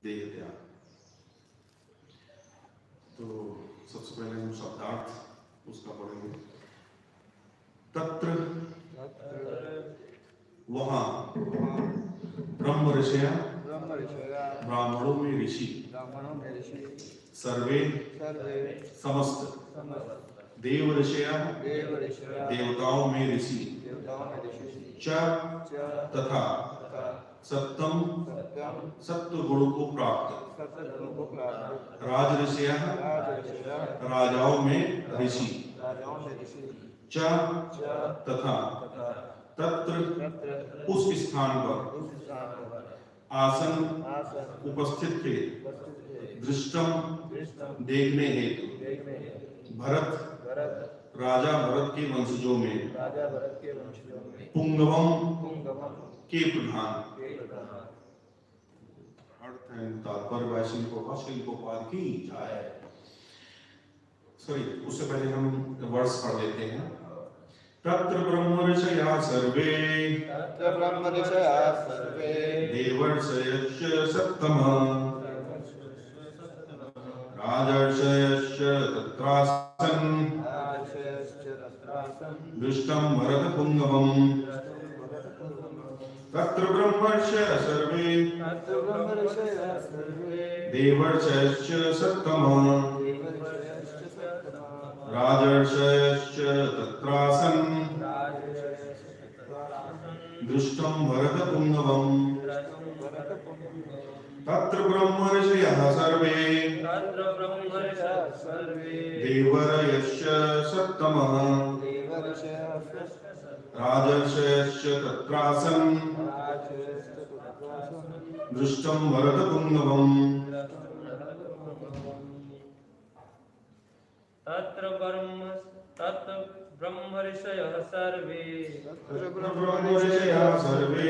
देह त्याग। तो सबसे पहले हम शब्दार्थ उसका पढ़ेंगे। तत्र वहां ब्रह्म ऋषया ब्राह्मणों में ऋषि सर्वे समस्त देव ऋषया देवताओं में ऋषि च तथा सत्तम सत्व गुण को प्राप्त राज ऋषया राजाओं में ऋषि च तथा तत्र उस स्थान पर आसन उपस्थित थे दृष्टम देखने हेतु भरत राजा भरत के वंशजों में पुंगवम के प्रधान। अर्थ है तात्पर्य शिल्पोपाद की जाए। सॉरी, उससे पहले हम वर्ष पढ़ लेते हैं। तत्र ब्रह्म ऋषया सर्वे देवर्षयश्च सप्तमः राजर्षयश्च तत्रासन् दृष्टं भरतपुङ्गवम्। तत्र ब्रह्मर्षयः सर्वे देवर्षयश्च सप्तमः राजर्षयश्च तत्रासन् दृष्टं भरतपुङ्गवम्। तत्र ब्रह्मर्षयः सर्वे देवर्षयश्च सप्तमः राजर्षयश्च तत्रासन् दृष्टं भरतपुङ्गवम्। तत्र ब्रह्मर्षयः सर्वे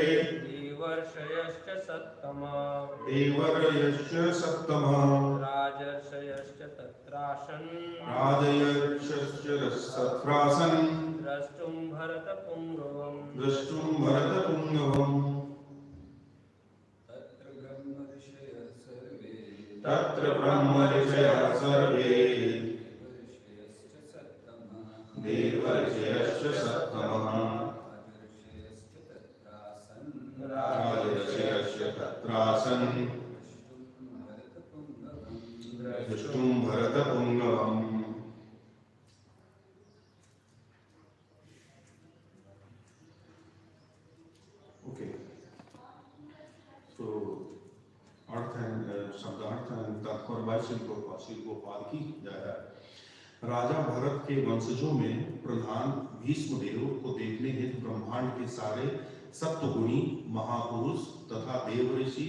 देवर्षयश्च सप्तमः राजर्षयश्च तत्रासन् द्रष्टुं भरतपुङ्गवम्। तत्र ब्रह्मर्षयः सर्वे देवर्षयश्च सप्तमः राजर्षयश्च तत्रासन् दृष्टुं भरतपुङ्गवम्। ओके, तो अर्थ है शब्दार्थ तात्पर्य शिल्पोपाद की जाए। राजा भरत के वंशजों में प्रधान भीष्मदेव को देखने हेतु ब्रह्मांड के सारे सप्तगुणी महापुरुष तथा देवऋषि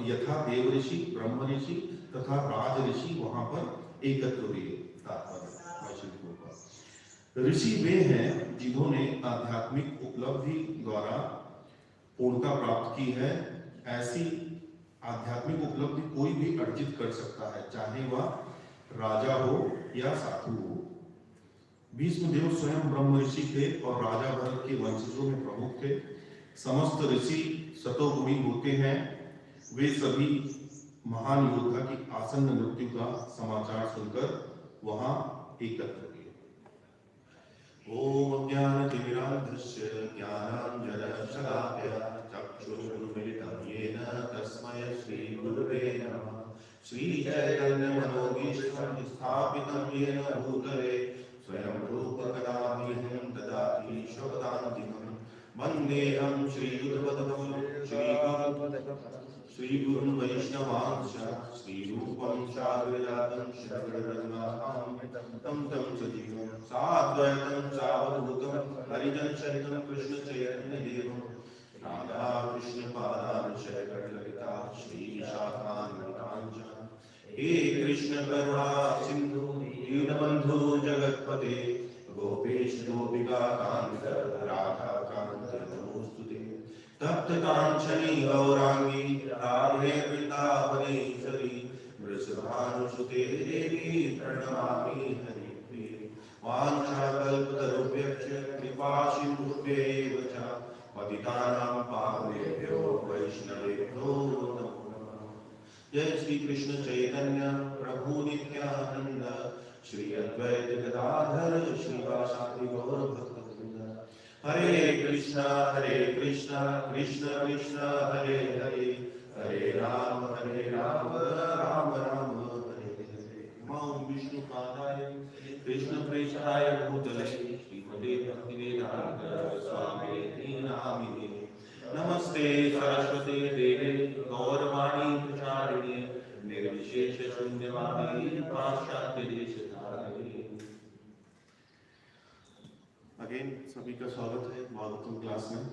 यथा देवऋषि ब्रह्म ऋषि तथा राज ऋषि वहां पर एकत्र हुए। ऋषि वे हैं जिन्होंने आध्यात्मिक उपलब्धि द्वारा पूर्णता प्राप्त की है। ऐसी आध्यात्मिक उपलब्धि कोई भी अर्जित कर सकता है, चाहे वह राजा हो या साधु हो। भीष्मदेव स्वयं ब्रह्म ऋषि थे और राजा भरत के वंशजों में प्रमुख थे। समस्त ऋषि सतोगुणी होते हैं। वे सभी महान योद्धा की आसन्न मृत्यु का समाचार सुनकर वहां एकत्र हुए। ओम ज्ञानतिमिरान्धस्य ज्ञानाञ्जनशलाकया चक्षुरुन्मिलितं येन तस्मै श्रीगुरुवे नमः। श्रीचैतन्यमनोभीष्टं स्थापितं येन भूतले स्वयं रूप कदा मह्यं ददाति स्वपदान्तिकं। वन्देऽहं श्रीगुरुं वैष्णवांश्च श्रीरूपं साग्रजातं शरणरघुनाथामृतं तं सजीवं साद्वैतं सावधूतं हरिजनसहितं कृष्णचैतन्यदेवं राधाकृष्णपादान् शरणललिता श्रीशाखान्विताञ्च। हे कृष्ण करुणा सिन्धु दीनबन्धु जगत्पते गोपेश गोपिका कान्त राधाकान्त नमोस्तुते। तप्त कांचनी गौरांगी राधे वृंदावनेश्वरी वृषभानुसुते देवी प्रणमामि हरिप्रिये। वाञ्छाकल्पतरुभ्यश्च कृपा सिन्धुभ्यैव च पतितानां पावनेभ्यो वैष्णवेभ्यो नमो नमः। जय श्री कृष्ण चैतन्य प्रभु नित्यानंद श्री अद्वैत गदाधर श्रीवासादि गौर भक्तवृंद। हरे कृष्णा कृष्ण कृष्ण हरे हरे, हरे राम राम राम हरे हरे। ओम विष्णु पादाय कृष्ण प्रेष्ठाय भूतले श्रीमते भक्तिवेदांत स्वामिने नामिने। नमस्ते सरस्वती देवे गौरवाणी प्रचारिणे निर्विशेष शून्यवादी पाश्चात्य देशधारिणे। अगेन सभी का स्वागत है भागवतम क्लास में।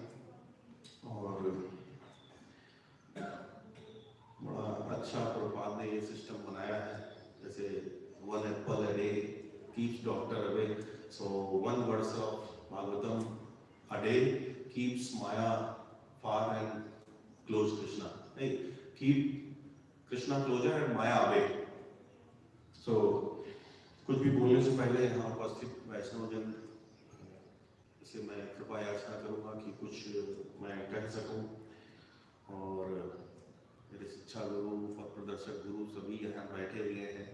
और बड़ा अच्छा प्रभुपाद ने ये सिस्टम बनाया है, जैसे 1 apple a day keeps doctor away, so 1 verse of Bhagavatam a day keeps Maya far and close Krishna. Hey, keep Krishna closer and Maya away. So कुछ भी बोलने से पहले यहाँ उपस्थित वैष्णवजन से मैं कृपया याचना करूँगा कि कुछ मैं कह सकूँ। और मेरे शिक्षा गुरु और प्रदर्शक गुरु सभी यहाँ बैठे हुए हैं।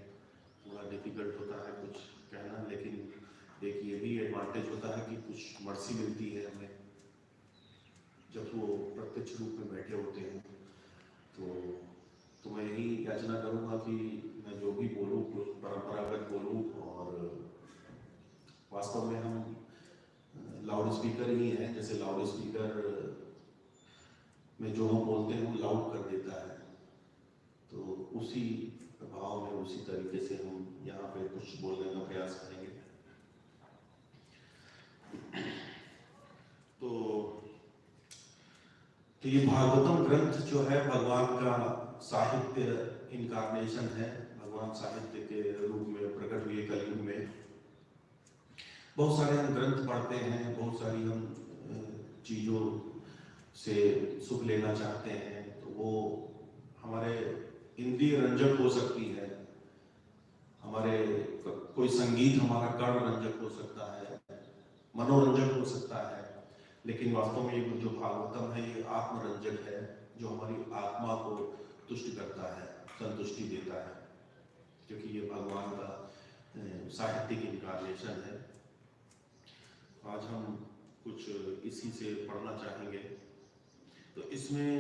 थोड़ा डिफिकल्ट होता है कुछ कहना, लेकिन एक ये भी एडवांटेज होता है कि कुछ मर्सी मिलती है हमें जब वो प्रत्यक्ष रूप में बैठे होते हैं। तो मैं यही याचना करूँगा कि मैं जो भी बोलूँ कुछ परंपरागत बोलूँ, और वास्तव में हम लाउड स्पीकर ही हैं। जैसे लाउड स्पीकर में जो हम बोलते हैं वो लाउड कर देता है, तो उसी भाव में उसी तरीके से हम यहाँ पे कुछ बोलने का प्रयास करेंगे। तो ये भागवतम ग्रंथ जो है भगवान का साहित्य इनकारनेशन है। भगवान साहित्य के रूप में प्रकट हुए कलयुग में। बहुत सारे हम ग्रंथ पढ़ते हैं, बहुत सारी हम चीज़ों से सुख लेना चाहते हैं, तो वो हमारे इंद्रिय रंजक हो सकती है, हमारे कोई संगीत हमारा कर्ण रंजक हो सकता है, मनोरंजक हो सकता है, लेकिन वास्तव में ये जो भागवतम है ये आत्मरंजक है, जो हमारी आत्मा को तुष्ट करता है, संतुष्टि देता है, क्योंकि ये भगवान का साहित्यिक इनकारनेशन है। आज हम कुछ इसी से पढ़ना चाहेंगे। तो इसमें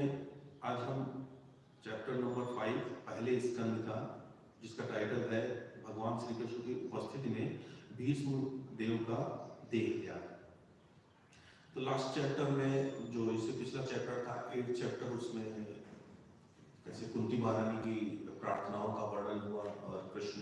आज हम चैप्टर नंबर 5 पहले स्कंद का, जिसका टाइटल है भगवान श्री कृष्ण की उपस्थिति में भीष्म देव का देह त्याग। तो लास्ट चैप्टर में जो इससे पिछला चैप्टर था 8 चैप्टर, उसमें कैसे कुंती महारानी की प्रार्थनाओं का वर्णन हुआ और कृष्ण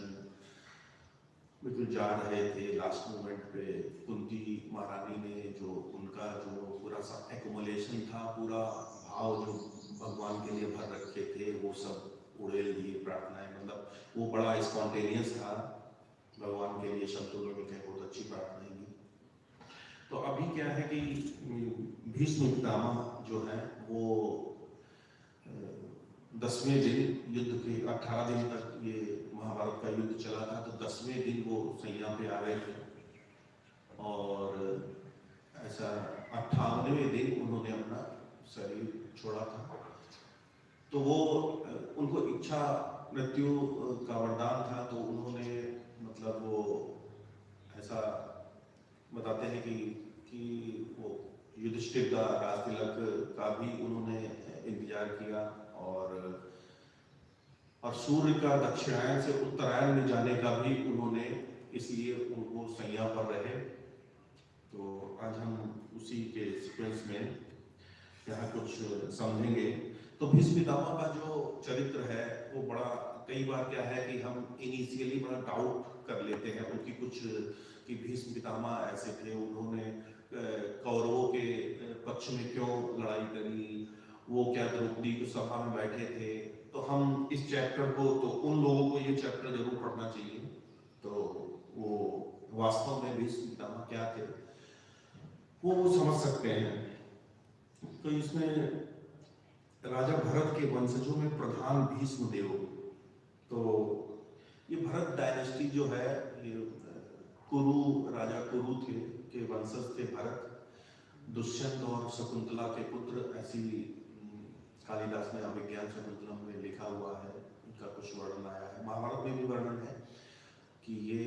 बिल्कुल जा रहे थे लास्ट मोमेंट पे। कुंती महारानी ने जो उनका जो पूरा सा एक्युमुलेशन था, पूरा भाव जो भगवान के लिए भर रखे थे, वो सब उड़ेल दिए प्रार्थनाएं। मतलब वो बड़ा स्पॉन्टेनियस था भगवान के लिए, शब्दों में कहे बहुत अच्छी प्रार्थना की। तो अभी क्या है कि भीष्म पितामह जो है वो 10वें दिन युद्ध के 18 दिन तक ये महाभारत का युद्ध चला था, तो 10वें दिन वो सैया पे आ रहे थे और ऐसा 58वें दिन उन्होंने अपना शरीर छोड़ा था। तो वो उनको इच्छा मृत्यु का वरदान था, तो उन्होंने मतलब वो ऐसा बताते हैं कि वो युधिष्ठिर का राजतिलक का भी उन्होंने इंतजार किया और सूर्य का दक्षिणायन से उत्तरायण में जाने का भी उन्होंने, इसलिए उनको सैया पर रहे। तो आज हम उसी के सीक्वेंस में यहाँ कुछ समझेंगे। तो भीष्म पितामह का जो चरित्र है वो बड़ा, कई बार क्या है कि हम इनिशियली बड़ा डाउट कर लेते हैं उनकी कुछ, कि भीष्म पितामह ऐसे थे, उन्होंने कौरवों के पक्ष में क्यों लड़ाई करी, वो क्या द्रौपदी की सभा में बैठे थे। तो हम इस चैप्टर को, तो उन लोगों को ये चैप्टर जरूर पढ़ना चाहिए, तो वो वास्तव में भीष्म पितामह क्या थे वो समझ सकते हैं। तो इसमें राजा भरत के वंशजों में प्रधान भीष्म देव, तो ये भरत डायनेस्टी जो है, ये कुरु, राजा कुरु थे के वंशज थे भरत। दुष्यंत और शकुंतला के पुत्र, ऐसी कालिदास ने अभिज्ञान शकुंतलम में लिखा हुआ है। उसका कुछ वर्णन आया है। महाभारत में भी वर्णन है कि ये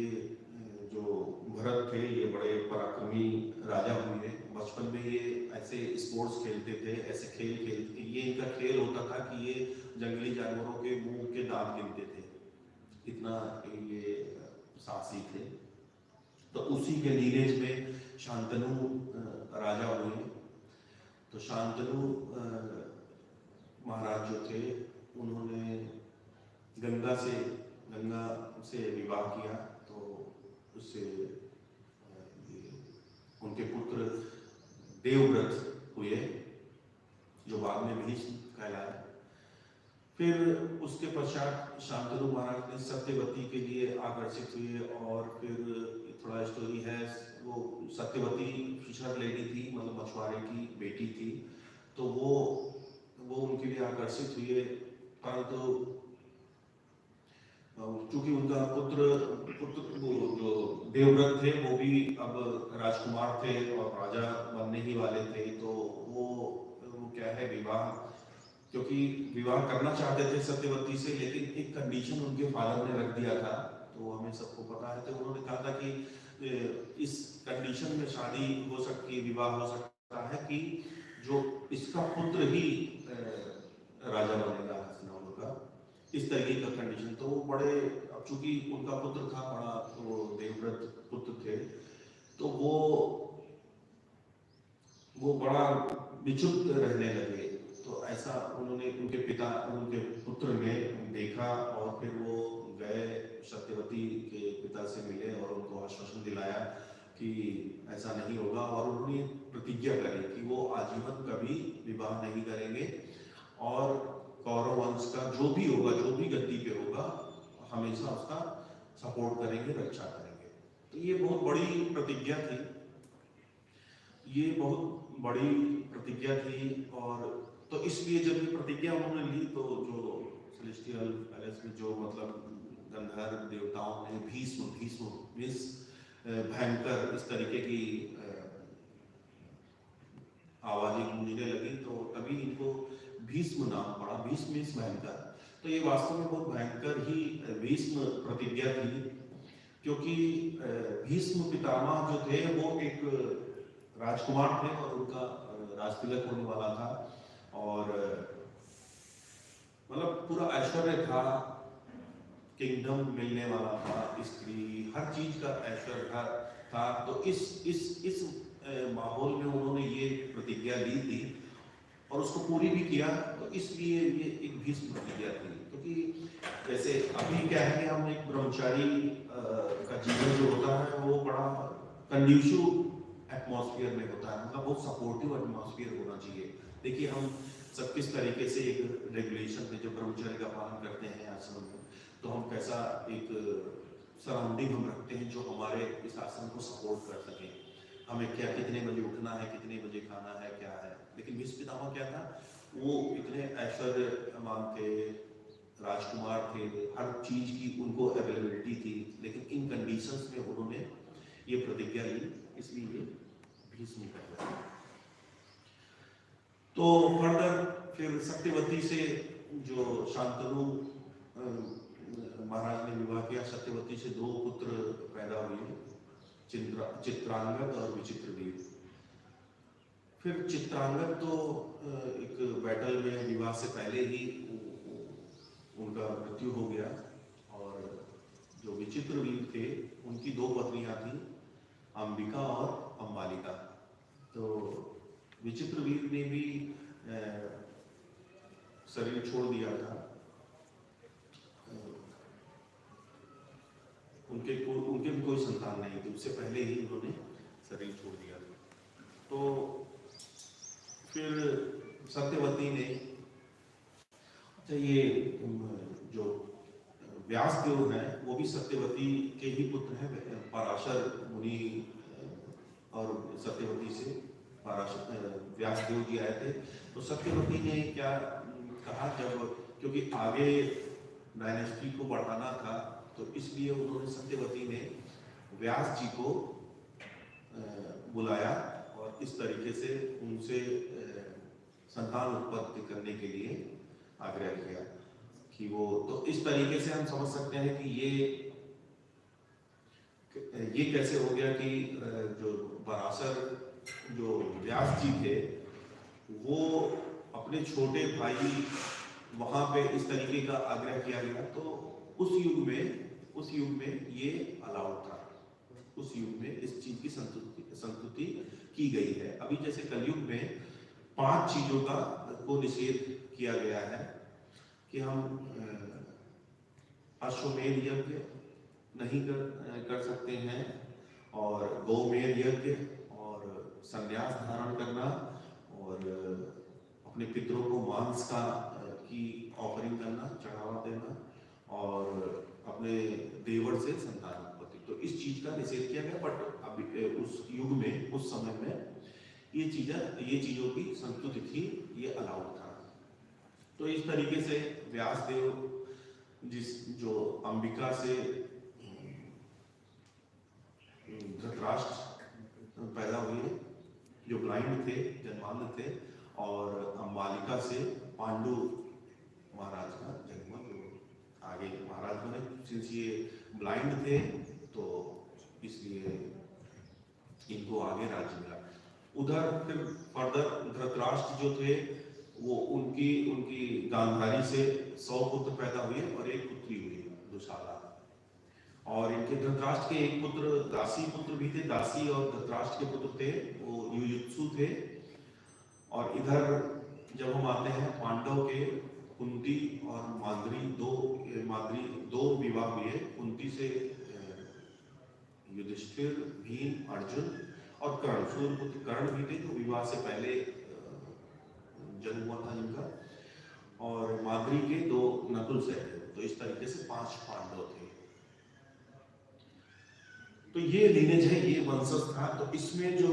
जो भरत थे ये बड़े पराक्रमी राजा हुए। बचपन में ये ऐसे स्पोर्ट्स खेलते थे, ऐसे खेल खेलते, ये इनका खेल होता था कि ये जंगली जानवरों के मुंह के दांत गिनते थे, इतना ये साहसी थे। तो उसी के लीनेज में शांतनु राजा हुए। तो शांतनु महाराज जो थे उन्होंने गंगा से विवाह किया। तो उससे उनके पुत्र देवव्रत हुए जो बाद में भीष्म कहलाए। फिर उसके पश्चात शांतनु महाराज ने सत्यवती के लिए आकर्षित हुए और फिर थोड़ा स्टोरी है, वो सत्यवती फिशर लेडी थी, मतलब मछुआरे की बेटी थी। तो वो उनके लिए आकर्षित हुए, परंतु चूंकि उनका पुत्र वो जो देवव्रत थे वो भी अब राजकुमार थे और राजा बनने ही वाले थे। तो वो क्या है, विवाह, क्योंकि विवाह करना चाहते थे सत्यवती से, लेकिन एक कंडीशन उनके फादर ने रख दिया था, तो हमें सबको पता है। तो उन्होंने कहा था कि इस कंडीशन में शादी हो सकती है, विवाह हो सकता है कि जो इसका पुत्र ही राजा बनेगा हस्तिनापुर का, इस तरीके का कंडीशन। तो वो बड़े, अब चूंकि उनका पुत्र था बड़ा, तो देवव्रत पुत्र थे, तो वो बड़ा विचुप्त रहने लगे। तो ऐसा उन्होंने उनके पुत्र ने देखा और फिर वो गए सत्यवती के पिता से मिले और उनको आश्वासन दिलाया कि ऐसा नहीं होगा। और उन्होंने प्रतिज्ञा करी कि वो आजीवन कभी विवाह नहीं करेंगे और कौरव वंश का जो भी होगा, जो भी गद्दी पे होगा, हमेशा उसका सपोर्ट करेंगे, रक्षा करेंगे। तो ये बहुत बड़ी प्रतिज्ञा थी, ये बहुत बड़ी प्रतिज्ञा थी। और तो इसलिए जब ये प्रतिज्ञा उन्होंने ली तो जो सेलेस्टियल पैलेस में जो मतलब गंधर्व देवताओं ने भीष्म मीन्स भयंकर इस तरीके की आवाजें गूंजने लगी, तो तभी इनको भीष्म नाम पड़ा। भीष्म मीन्स भयंकर। तो ये वास्तव में बहुत भयंकर ही भीष्म प्रतिज्ञा थी, क्योंकि भीष्म पितामह जो थे वो एक राजकुमार थे और उनका राजतिलक होने वाला था, और मतलब पूरा ऐश्वर्य था, किंगडम मिलने वाला था, स्त्री, हर चीज का ऐश्वर्य था। तो इस माहौल में उन्होंने ये प्रतिज्ञा ली थी और उसको पूरी भी किया। तो इसलिए ये एक भीष्म प्रतिज्ञा थी, क्योंकि जैसे अभी क्या है कि हम एक ब्रह्मचारी का जीवन जो होता है वो बड़ा कंड्यूसिव एटमॉस्फेयर में होता है, मतलब बहुत सपोर्टिव एटमॉस्फेयर होना चाहिए। देखिए हम सब किस तरीके से एक रेगुलेशन में जो ब्रह्मचर्य का पालन करते हैं आश्रम में, तो हम कैसा एक सराउंडिंग हम रखते हैं जो हमारे इस आश्रम को सपोर्ट कर सके। हमें क्या, कितने बजे उठना है, कितने बजे खाना है, क्या है। लेकिन भीष्म पितामह क्या था, वो इतने ऐश्वर्यवान थे, राजकुमार थे, हर चीज की उनको अवेलेबिलिटी थी, लेकिन इन कंडीशंस में उन्होंने ये प्रतिज्ञा ली, इसलिए भीष्म कर रहे हैं। तो फर्दर फिर सत्यवती से जो शांतनु महाराज ने विवाह किया, सत्यवती से 2 पुत्र पैदा हुए, चित्रांगद और विचित्रवीर। फिर चित्रांगद तो एक बैटल में विवाह से पहले ही उनका मृत्यु हो गया, और जो विचित्रवीर थे उनकी 2 पत्नियां थी, अंबिका और अंबालिका। तो विचित्रवीर ने भी शरीर छोड़ दिया था, उनके भी कोई संतान नहीं थी, उससे पहले ही उन्होंने शरीर छोड़ दिया था। तो फिर सत्यवती ने, अच्छा ये जो व्यासदेव हैं वो भी सत्यवती के ही पुत्र हैं, पराशर मुनि और सत्यवती से व्यासदेव जी आए थे। तो सत्यवती ने क्या कहा, जब क्योंकि आगे डायनेस्टी को बढ़ाना था, तो इसलिए उन्होंने सत्यवती ने व्यास जी को बुलाया और इस तरीके से उनसे संतान उत्पत्ति करने के लिए आग्रह किया कि वो, तो इस तरीके से हम समझ सकते हैं कि ये कैसे हो गया कि जो पराशर जो व्यास जी थे वो अपने छोटे भाई वहां पे इस तरीके का आग्रह किया गया, तो उस युग में ये अलाउड था, उस युग में इस चीज की संतुष्टि की गई है। अभी जैसे कलयुग में 5 चीजों का को निषेध किया गया है कि हम अश्वमेध यज्ञ नहीं कर सकते हैं, और गौमेध यज्ञ, और संन्यास धारण करना, और अपने पितरों को मांस की ऑफरिंग करना, चढ़ावा देना, और अपने देवर से संतान उत्पत्ति, तो इस चीज का निषेध किया गया। बट अभी उस युग में, उस समय में ये चीजों की संस्तुति थी, ये अलाउड था। तो इस तरीके से व्यास देव जो अंबिका से धृतराष्ट्र पैदा हुए, जो ब्लाइंड थे, जन्मांध थे, और अंबालिका से पांडु महाराज का जन्म, आगे महाराज बने। सिंस ये ब्लाइंड थे तो इसलिए इनको आगे राज्य मिला। उधर फिर फर्दर धृतराष्ट्र जो थे वो उनकी गांधारी से 100 पुत्र पैदा हुए और एक पुत्री हुई दुशाला। और इनके धृतराष्ट्र के एक पुत्र दासी पुत्र भी थे, दासी और धृतराष्ट्र के पुत्र थे, वो युयुत्सु थे। और इधर जब हम आते हैं पांडव के, कुंती और माद्री दो विवाह हुए। कुंती से युधिष्ठिर, भीम, अर्जुन और कर्ण, सूर्यपुत्र कर्ण भी थे जो विवाह से पहले जन्म हुआ था जिनका, और माद्री के 2 नकुल सहदेव। तो इस तरीके से 5 पांडव थे। तो ये लीनेज है, ये वंशज था। तो इसमें जो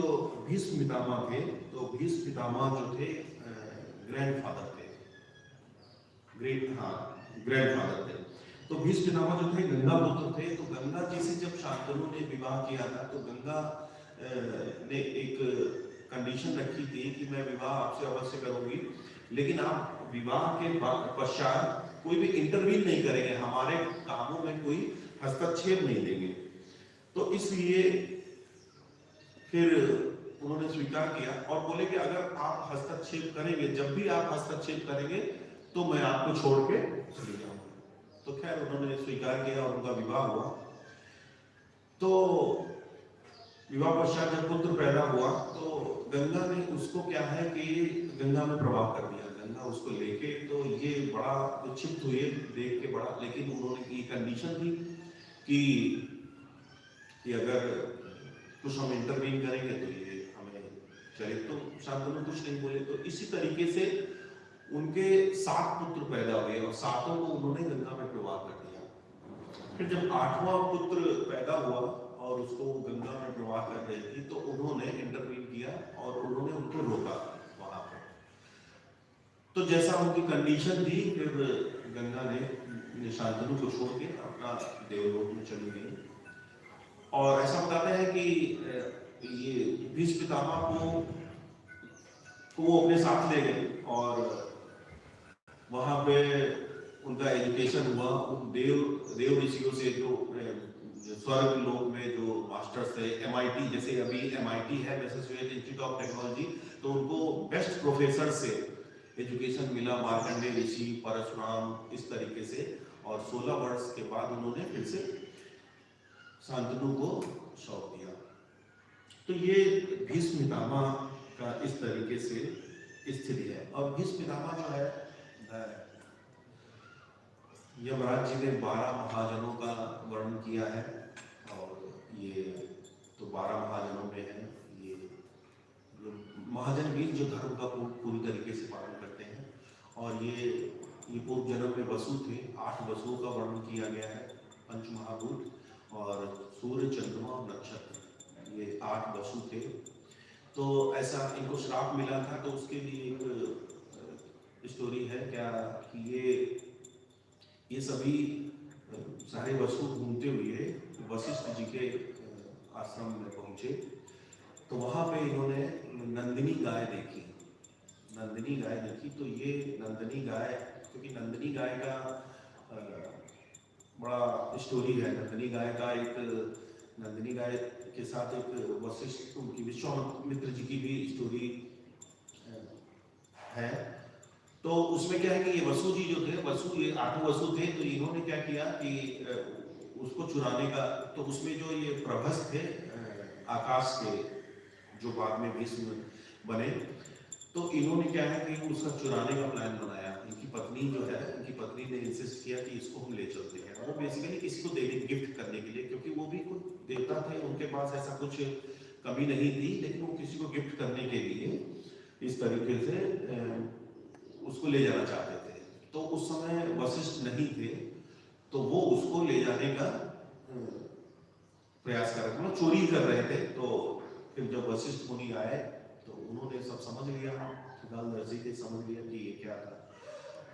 भीष्म पितामह थे, तो भीष्म पितामह जो थे ग्रैंडफादर थे, ग्रैंडफादर थे। तो भीष्म पितामह जो थे गंगा पुत्र थे। तो गंगा जी से जब शांतनु ने विवाह किया था, तो गंगा ने एक कंडीशन रखी थी कि मैं विवाह आपसे अवश्य करूंगी, लेकिन आप विवाह के पश्चात कोई भी इंटरवीन नहीं करेंगे, हमारे कामों में कोई हस्तक्षेप नहीं देंगे। तो इसलिए फिर उन्होंने स्वीकार किया और बोले कि अगर आप हस्तक्षेप करेंगे, जब भी आप हस्तक्षेप करेंगे तो मैं आपको छोड़ के चली जाऊंगा। तो खैर उन्होंने स्वीकार किया और उनका विवाह हुआ। तो विवाह पश्चात जब पुत्र पैदा हुआ तो गंगा ने उसको क्या है कि गंगा में प्रवाह कर दिया। गंगा उसको लेके, तो ये बड़ा क्षिप्त हुए देख के बड़ा, लेकिन उन्होंने ये कंडीशन थी कि अगर कुछ हम इंटरवीन करेंगे तो ये हमें चले। तो शांतनु कुछ नहीं बोले। तो इसी तरीके से उनके 7 पुत्र पैदा हुए और 7 को उन्होंने गंगा में प्रवाह कर दिया। फिर जब 8वां पुत्र पैदा हुआ और उसको गंगा में प्रवाह कर रही थी, तो उन्होंने इंटरवीन किया और उन्होंने उनको रोका वहां पर। तो जैसा उनकी कंडीशन थी, फिर गंगा ने शांतनु को छोड़ के अपना देवलोक में चली गई। और ऐसा बताते हैं कि ये भीष्म पितामह को वो अपने साथ ले गए और वहां पे उनका एजुकेशन हुआ। उन देव ऋषियों से जो स्वर्ग लोक में जो मास्टर्स थे, MIT, जैसे अभी MIT है मैसेच्यूसेट्स इंस्टीट्यूट ऑफ टेक्नोलॉजी, तो उनको बेस्ट प्रोफेसर से एजुकेशन मिला, मार्कंडेय ऋषि, परशुराम, इस तरीके से। और 16 वर्ष के बाद उन्होंने फिर से शांतनु को सौंप दिया। तो ये भीष्म पितामह का इस तरीके से स्थिति है। और भीष्म पितामह जो है, यमराज जी ने 12 महाजनों का वर्णन किया है। और ये तो 12 महाजनों में है, ये महाजन भी जो धर्म का पूरी तरीके से पालन करते हैं। और ये पूर्व जन्म में वसु थे। 8 वसुओं का वर्णन किया गया है, पंचमहाभूत और सूर्य, चंद्रमा और नक्षत्र, ये 8 वसु थे। तो ऐसा इनको श्राप मिला था। तो उसके लिए एक स्टोरी है क्या कि ये सभी सारे वसु घूमते हुए वशिष्ठ जी के आश्रम में पहुंचे। तो वहां पे इन्होंने नंदिनी गाय देखी। तो ये नंदिनी गाय, क्योंकि नंदिनी गाय का बड़ा स्टोरी है नंदिनी गाय का। एक नंदिनी गाय के साथ एक वशिष्ठ उनकी विश्वामित्र जी की भी स्टोरी है। तो उसमें क्या है कि ये वसु जी जो थे, वसु ये 8 वसु थे, तो इन्होंने क्या किया कि उसको चुराने का, तो उसमें जो ये प्रभस थे आकाश के, जो बाद में भीष्म बने, तो इन्होंने क्या है कि उसका चुराने का प्लान बनाया। इनकी पत्नी जो है, इनकी पत्नी ने इंसिस्ट किया कि इसको हम ले चलते हैं। वो बेसिकली किसी को देने, गिफ्ट करने के लिए, क्योंकि वो भी कुछ देवता थे, उनके पास ऐसा कुछ कमी नहीं थी, लेकिन वो किसी को गिफ्ट करने के लिए इस तरीके से उसको ले जाना चाहते थे। तो उस समय वशिष्ठ नहीं थे, तो वो उसको ले जाने का प्रयास कर रहे थे, मतलब चोरी कर रहे थे। तो फिर जब वशिष्ठ मुनि आए तो उन्होंने सब समझ लिया, गालदर्शी ने समझ लिया कि ये क्या था।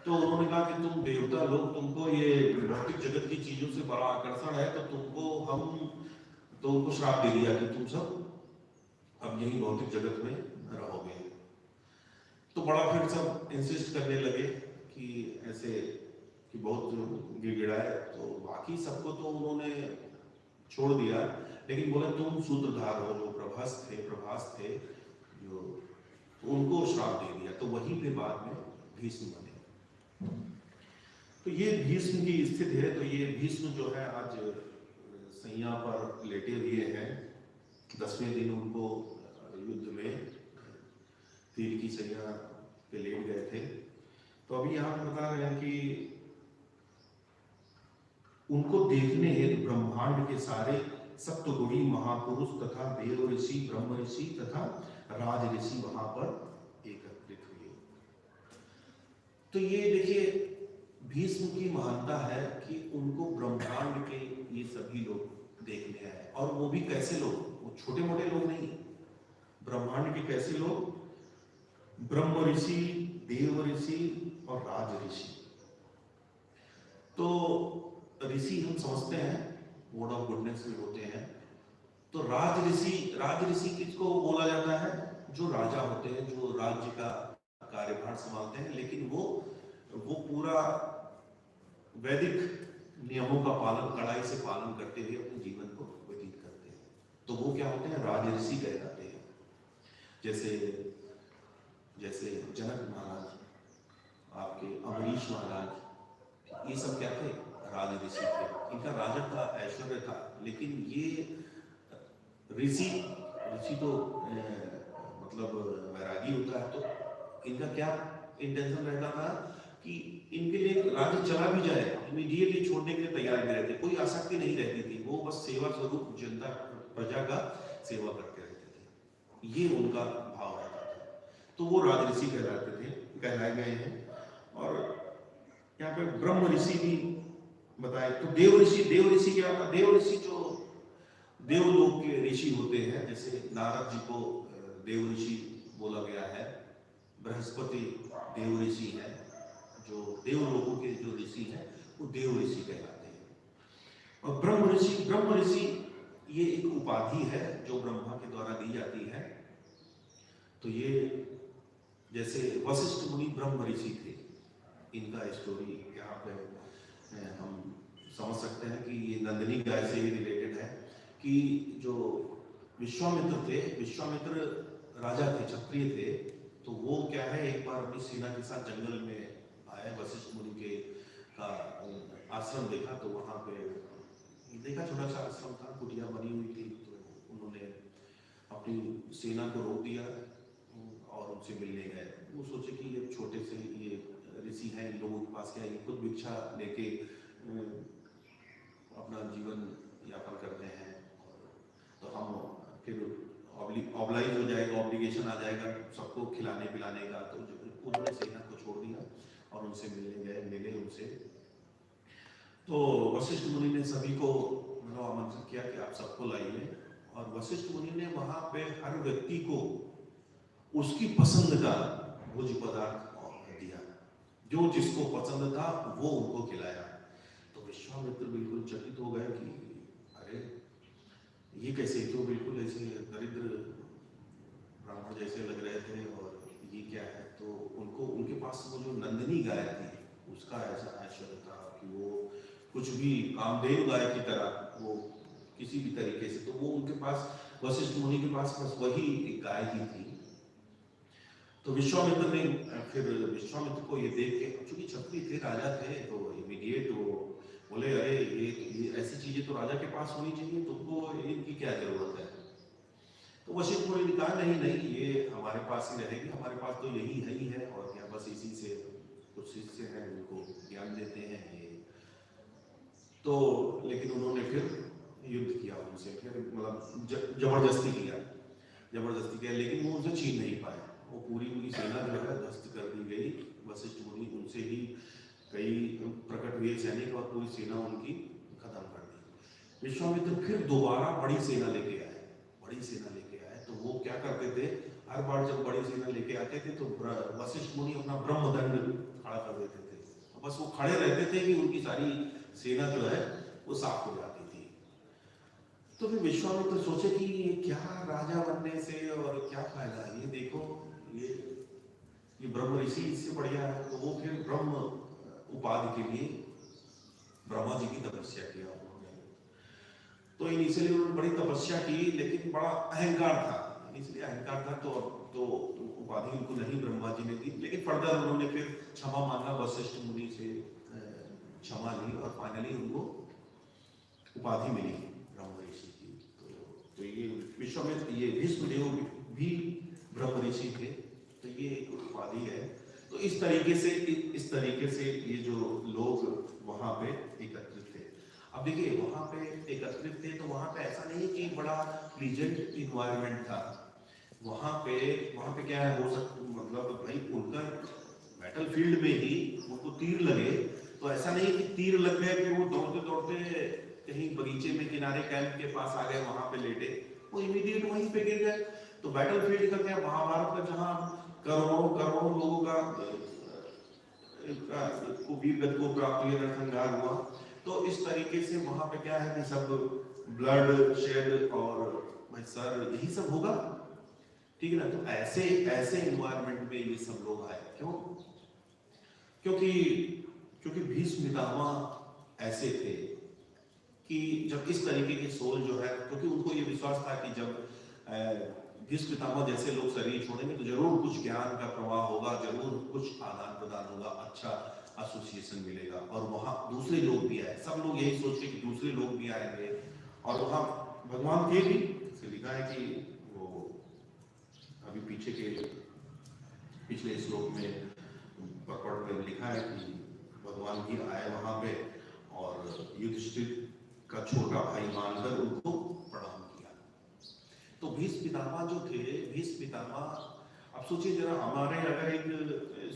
तो उन्होंने कहा कि तुम देवता लोग, तुमको ये भौतिक जगत की चीजों से बड़ा आकर्षण है, तो तुमको हम, तो उनको श्राप दे दिया कि तुम सब अब यही भौतिक जगत में रहोगे। तो बड़ा फिर सब इंसिस्ट करने लगे कि ऐसे कि बहुत गिड़गिड़ाए। तो बाकी सबको तो उन्होंने छोड़ दिया, लेकिन बोला तुम सूत्रधार हो, जो प्रभास थे जो, तो उनको श्राप दे दिया। तो वहीं पे बाद में भीष्म बने। तो ये भीष्म की स्थिति है। तो ये भीष्म जो है आज सैया पर लेटे हुए हैं। 10वें दिन उनको युद्ध में तीर की सैया पे लेट गए थे। तो अभी यहाँ पे बता रहे हैं कि उनको देखने हेतु ब्रह्मांड के सारे सप्तगुणी महापुरुष तथा देव ऋषि, ब्रह्म ऋषि तथा राज ऋषि वहां पर एकत्रित हुए। तो ये देखिए भीष्म की महानता है कि उनको ब्रह्मांड के ये सभी लोग देखने आए, और वो भी कैसे लोग, वो छोटे मोटे लोग नहीं, ब्रह्मांड के कैसे लोग, ब्रह्म ऋषि, देव ऋषि और राज ऋषि। तो ऋषि हम समझते हैं वर्ड ऑफ गुडनेस में होते हैं। तो राज ऋषि किसको बोला जाता है? जो राजा होते हैं, जो राज्य का कार्यभार संभालते हैं, लेकिन वो पूरा वैदिक नियमों का पालन, कड़ाई से पालन करते हुए अपने जीवन को व्यतीत करते हैं। तो वो क्या होते हैं? राज ऋषि कहलाते हैं। जैसे जनक महाराज, आपके अमरीश महाराज, ये सब क्या थे? राज ऋषि थे। इनका राजा था, ऐश्वर्य था, लेकिन ये ऋषि तो मतलब वैरागी होता है। तो इनका क्या इंटेंशन रहता था कि इनके लिए राज्य चला भी जाए, इमीडिएटली छोड़ने के लिए तैयार भी रहते, कोई आसक्ति नहीं रहती थी। वो बस सेवा स्वरूप जनता, प्रजा का सेवा करते रहते थे, ये उनका भाव रहता था। तो वो राजऋषि कहलाए गए हैं। और यहाँ पे ब्रह्म ऋषि भी बताए। तो देव ऋषि क्या होता? देव ऋषि जो देवलोक के ऋषि होते हैं, जैसे नारद जी को देव ऋषि बोला गया है, बृहस्पति देव ऋषि है, जो देवलोकों के जो ऋषि हैं वो देव ऋषि कहलाते हैं। और ब्रह्म ऋषि ये एक उपाधि है जो ब्रह्मा के द्वारा दी जाती है। तो ये जैसे वशिष्ठ मुनि ब्रह्म ऋषि थे, इनका स्टोरी यहाँ पे हम समझ सकते हैं कि ये नंदिनी गाय से ही रिलेटेड है। कि जो विश्वामित्र थे, विश्वामित्र राजा थे, क्षत्रिय थे। तो वो क्या है, एक बार अपनी सेना के साथ जंगल में आए, वशिष्ठ मुनि के का आश्रम देखा। तो वहाँ पे देखा छोटा सा आश्रम था, कुटिया बनी हुई थी। तो उन्होंने अपनी सेना को रोक दिया और उनसे मिलने गए। वो सोचे कि ये छोटे से ये ऋषि हैं, इन लोगों के पास क्या, ये खुद भिक्षा लेके अपना जीवन यापन करते हैं, तो हम फिर ऑब्लाइज हो जाएगा, ऑब्लिगेशन आ जाएगा सबको खिलाने पिलाने का। तो उन्होंने सेना को छोड़ दिया और उनसे मिलने गए, मिले उनसे। तो वशिष्ठ मुनि ने सभी को मतलब आमंत्रित किया कि आप सबको लाइए। और वशिष्ठ मुनि ने वहां पे हर व्यक्ति को उसकी पसंद का भोज्य पदार्थ दिया, जो जिसको पसंद था वो उनको खिलाया। तो विश्वामित्र बिल्कुल चकित हो गए कि अरे ये कैसे, तो बिल्कुल ऐसे दरिद्र ब्राह्मण जैसे लग रहे थे, और ये क्या है। तो उनको, उनके पास वो जो नंदिनी गाय थी उसका ऐसा ऐश्वर्य था कि वो कुछ भी कामधेनु गाय की तरह वो किसी भी तरीके से, तो वो उनके पास वशिष्ठ मुनि के पास बस वही एक गाय ही थी। तो विश्वामित्र ने फिर विश्वामित्र को ये देख के, चूंकि क्षत्रिय थे, राजा थे, तो इमीडिएट वो बोले अरे ये ऐसी चीजें तो राजा के पास होनी चाहिए, तुमको इनकी क्या जरूरत है। तो वशिष्ठ मुनि ने कहा नहीं नहीं, ये हमारे पास ही रहेगी, हमारे पास तो यही है ही है, और क्या बस इसी से कुछ शिष्य हैं उनको ज्ञान देते हैं ये। तो लेकिन उन्होंने फिर युद्ध किया उनसे, फिर मतलब जबरदस्ती किया, लेकिन वो उनसे छीन नहीं पाए। वो पूरी उनकी सेना जो है ध्वस्त कर दी गई। वशिष्ठ मुनि उनसे ही कई प्रकट हुए सैनिक और पूरी सेना उनकी खत्म कर दी। विश्वामित्र फिर दोबारा बड़ी सेना लेके आए। तो वो क्या करते थे, हर बार जब बड़ी सेना लेके आते थे तो वशिष्ठ मुनि अपना ब्रह्मदंड खड़ा कर देते थे, बस वो खड़े रहते थे कि उनकी सारी सेना जो है वो साफ हो जाती थी। तो फिर विश्वामित्र सोचे कि ये क्या राजा बनने से और क्या फायदा है, ये देखो ये ब्रह्म ऋषि इससे बढ़िया है। तो वो फिर ब्रह्म उपाधि के लिए ब्रह्मा जी की तपस्या किया उन्होंने। तो इनिशियली उन्होंने बड़ी तपस्या की, लेकिन बड़ा अहंकार था, तो उपाधि उनको नहीं ब्रह्मा जी ने दी। लेकिन फर्दर उन्होंने फिर क्षमा मांगा, वशिष्ठ मुनि से क्षमा ली, और फाइनली उनको उपाधि मिली ब्रह्म ऋषि की। तो ये विश्वामित्र, ये भीष्मदेव भी ब्रह्म ऋषि थे, तो ये एक उपाधि है। तो इस तरीके से ये जो लोग वहां पे एकत्रित थे। अब देखिए वहां पे एकत्रित थे, तो वहां पे ऐसा नहीं कि बड़ा प्लीजेंट इन्वायरमेंट था। वहां पे क्या है, हो सकता मतलब भाई उनका बैटलफील्ड में ही उनको तीर लगे, तो ऐसा नहीं कि तीर लग गए फिर वो दौड़ते दौड़ते कहीं बगीचे में किनारे कैंप के पास आ गए, वहां पे लेटे, वो इमीडिएट वहीं पे गिर गए। तो बैटलफील्ड का क्या, महाभारत का जहां करोड़ों लोगों का वीर गति को प्राप्त हुआ, नरसंहार हुआ, तो इस तरीके से वहां पे क्या है कि सब ब्लड शेड और भाई सर यही सब होगा, ठीक है ना। तो ऐसे इन्वायरमेंट में ये सब लोग आए, क्यों? क्योंकि भीष्म पितामह ऐसे थे कि जब इस तरीके के सोल जो है, क्योंकि उनको ये विश्वास था कि जब भीष्म पितामह जैसे लोग शरीर छोड़ेंगे तो जरूर कुछ ज्ञान का प्रवाह होगा, जरूर कुछ आदान प्रदान होगा, अच्छा एसोसिएशन मिलेगा, और वहां दूसरे लोग भी आए। सब लोग यही सोचते कि दूसरे लोग भी आएंगे, और वहां भगवान के भी लिखा है कि वो अभी पिछले श्लोक में पकड़ में लिखा है कि भगवान भी आए वहां पे, और युधिष्ठिर का छोटा भाई मानकर उनको प्रणाम किया। तो भीष्म पितामह जो थे, अब सोचिए जरा, हमारे अगर एक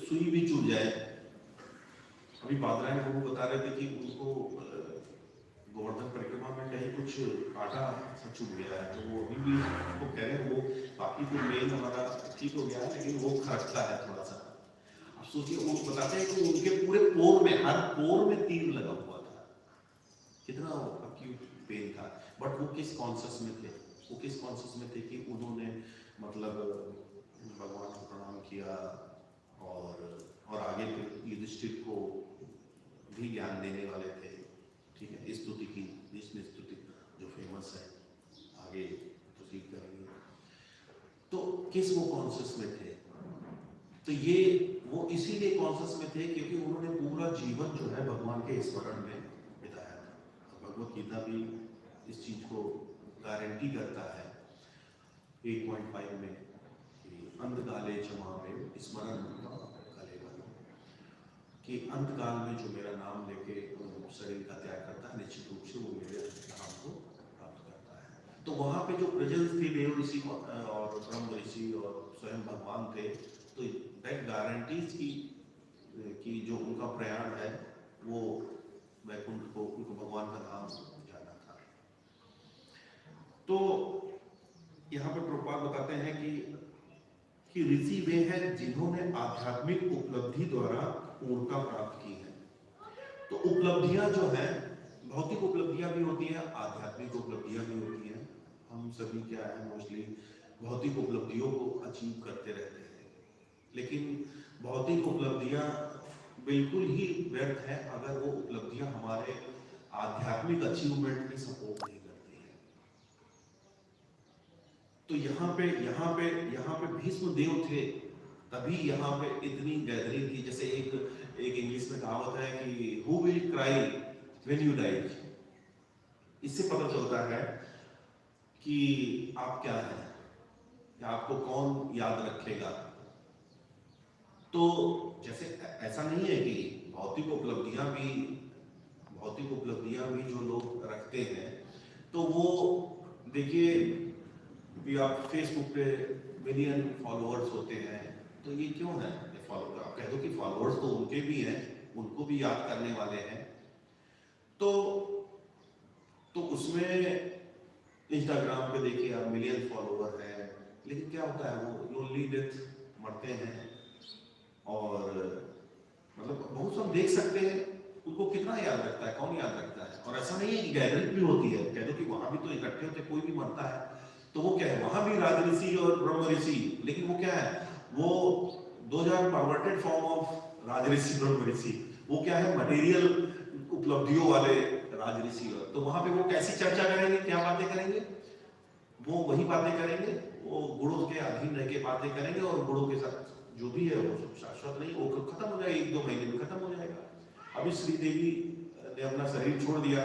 सुई भी चुभ जाए, अभी बादरायण को बता रहे थे कि उनको गोवर्धन परिक्रमा में कहीं कुछ काटा चुभ गया है, तो वो अभी भी वो कह रहे हैं, वो बाकी तो मेन हमारा ठीक हो गया है, लेकिन वो खर्चता है थोड़ा सा। अब सोचिए, वो बताते हैं कि उनके पूरे पोर में, हर पोर में तीर लगा हुआ था, कितना एक्यूट पेन था। बट वो किस कॉन्शियस में थे कि उन्होंने मतलब भगवान को प्रणाम किया, और आगे फिर युधिष्ठिर को भी ज्ञान देने वाले थे, ठीक है। स्तुति की, भीष्म स्तुति जो फेमस है, आगे प्रोसीड करेंगे। तो किस वो कॉन्शियस में थे, तो ये वो इसीलिए कॉन्शियस में थे क्योंकि उन्होंने पूरा जीवन जो है भगवान के स्मरण में बिताया था। भगवत गीता भी इस चीज को गारंटी करता है 8.5 में कि अंतकाले क्षमा में स्मरण काले वालों, कि अंतकाल में जो मेरा नाम लेके शरीर का त्याग करता है, निश्चित रूप से वो मेरे नाम को प्राप्त करता है। तो वहां पे जो प्रेजेंस थी देव ऋषि और ब्रह्म ऋषि और स्वयं भगवान थे, तो दैट गारंटीज की जो उनका प्रयाण है वो वैकुंठ को, उनको भगवान का नाम जाना था। तो यहाँ पे प्रभुपाद बताते हैं कि ऋषि वे हैं जिन्होंने आध्यात्मिक उपलब्धि द्वारा पूर्णता प्राप्त की है। तो उपलब्धियां जो है, भौतिक उपलब्धियां भी होती हैं, आध्यात्मिक उपलब्धियां भी होती हैं। हम सभी क्या है, मोस्टली भौतिक उपलब्धियों को अचीव करते रहते हैं, लेकिन भौतिक उपलब्धियां बिल्कुल ही व्यर्थ है अगर वो उपलब्धियां हमारे आध्यात्मिक अचीवमेंट में सपोर्ट नहीं करती है। तो यहाँ पे भीष्म देव थे, तभी यहाँ पे इतनी गैदरिंग थी। जैसे एक इंग्लिश में कहावत है कि who will cry when you die. इससे पता चलता है कि आप क्या हैं, या आपको कौन याद रखेगा। तो जैसे ऐसा नहीं है कि भौतिक उपलब्धियां भी जो लोग रखते हैं, तो वो देखिए भी आप फेसबुक पे मिलियन फॉलोअर्स होते हैं, तो ये क्यों है फॉलो, आप कह दो कि फॉलोअर्स तो उनके भी हैं, उनको भी याद करने वाले हैं। तो उसमें इंस्टाग्राम पे देखिए आप मिलियन फॉलोअर हैं, लेकिन क्या होता है, वो लोनली डेथ मरते हैं। और मतलब बहुत सब देख सकते हैं, उनको कितना याद रखता है, कौन याद रखता है। और ऐसा नहीं है कि गैदरिंग भी होती है, कह दो कि वहां भी तो इकट्ठे होते, कोई भी मरता है तो वो क्या है, वहां भी राजऋषि और ब्रह्म ऋषि, लेकिन वो क्या है, वो 2000 परवर्टेड फॉर्म ऑफ राजऋषि ब्रह्म ऋषि, वो क्या है, मटेरियल उपलब्धियों वाले राजऋषि। तो वहां पे वो कैसी चर्चा करेंगे, क्या बातें करेंगे, वो वही बातें करेंगे, वो गुणों के अधीन रह के बातें करेंगे, और गुणों के साथ जो भी है वो शाश्वत नहीं, वो खत्म हो जाएगा, 1-2 महीने में खत्म हो जाएगा। अभी श्रीदेवी ने अपना शरीर छोड़ दिया,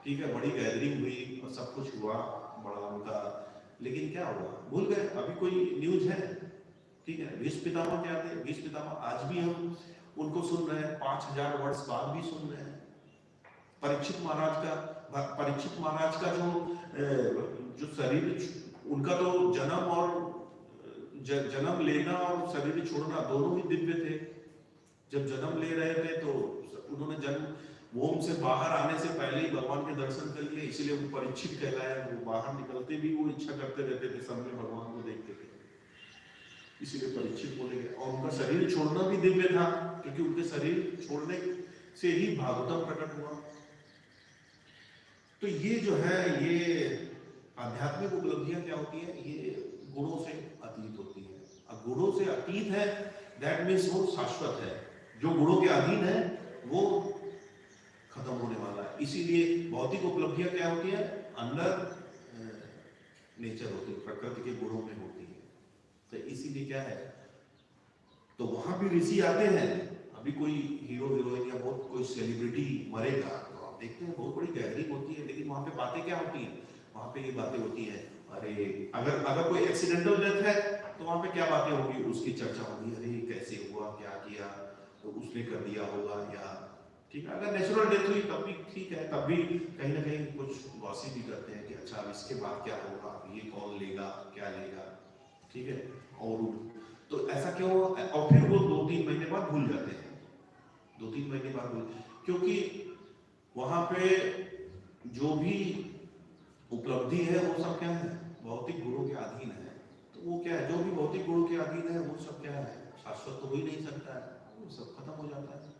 ठीक है, बड़ी गैदरिंग हुई और सब कुछ हुआ बड़ा उनका, लेकिन क्या हुआ, भूल गए। अभी कोई न्यूज है, ठीक है। भीष्म पितामह क्या थे, भीष्म पितामह आज भी हम उनको सुन रहे हैं, 5000 वर्ष बाद भी सुन रहे हैं। परीक्षित महाराज का जो शरीर, उनका तो जन्म लेना और शरीर छोड़ना दोनों ही दिव्य थे। जब जन्म ले रहे थे तो उन्होंने जन्म वोम से बाहर आने से पहले ही भगवान के दर्शन कर लिए, इसीलिए वो परीक्षित कहलाया। वो बाहर निकलते भी वो इच्छा करते रहते थे, सामने भगवान को देखते थे, इसीलिए परीक्षित बोले गए। और उनका शरीर छोड़ना भी दिव्य था, क्योंकि उनके शरीर छोड़ने से ही भागवतम प्रकट हुआ। तो ये जो है, ये आध्यात्मिक उपलब्धियां क्या होती है, ये गुणों से अतीत होती है। अब गुणों से अतीत है, दैट मीन्स वो शाश्वत है। जो गुणों के अधीन है वो खत्म होने वाला है। इसीलिए भौतिक उपलब्धियां क्या होती है, अंडर नेचर होती है, प्रकृति के गुणों में होती है। तो इसीलिए क्या है, तो वहां भी ऋषि आते हैं। अभी कोई हीरो हीरोइन या बहुत कोई सेलिब्रिटी मरेगा तो आप देखते हैं बहुत बड़ी गैदरिंग होती है, लेकिन वहां पे बातें क्या होती हैं, वहां पे ये बातें होती हैं, अरे अगर कोई एक्सीडेंटल डेथ है तो वहां पे क्या बातें होगी, उसकी चर्चा होगी, अरे कैसे हुआ, क्या किया, तो उसने कर दिया होगा, या ठीक है। अगर नेचुरल डेथ हुई तब भी ठीक है, तब भी कहीं ना कहीं कुछ गॉसिप भी करते हैं कि अच्छा अब इसके बाद क्या होगा, ये कौन लेगा, क्या लेगा, ठीक है। और तो ऐसा क्यों, और फिर वो 2-3 महीने बाद भूल जाते हैं, 2-3 महीने बाद भूल, क्योंकि वहां पे जो भी उपलब्धि है वो सब क्या है, भौतिक गुणों के अधीन है। तो वो क्या है, जो भी भौतिक गुणों के अधीन है वो सब क्या है, शाश्वत तो हो ही नहीं सकता है, वो सब खत्म हो जाता है।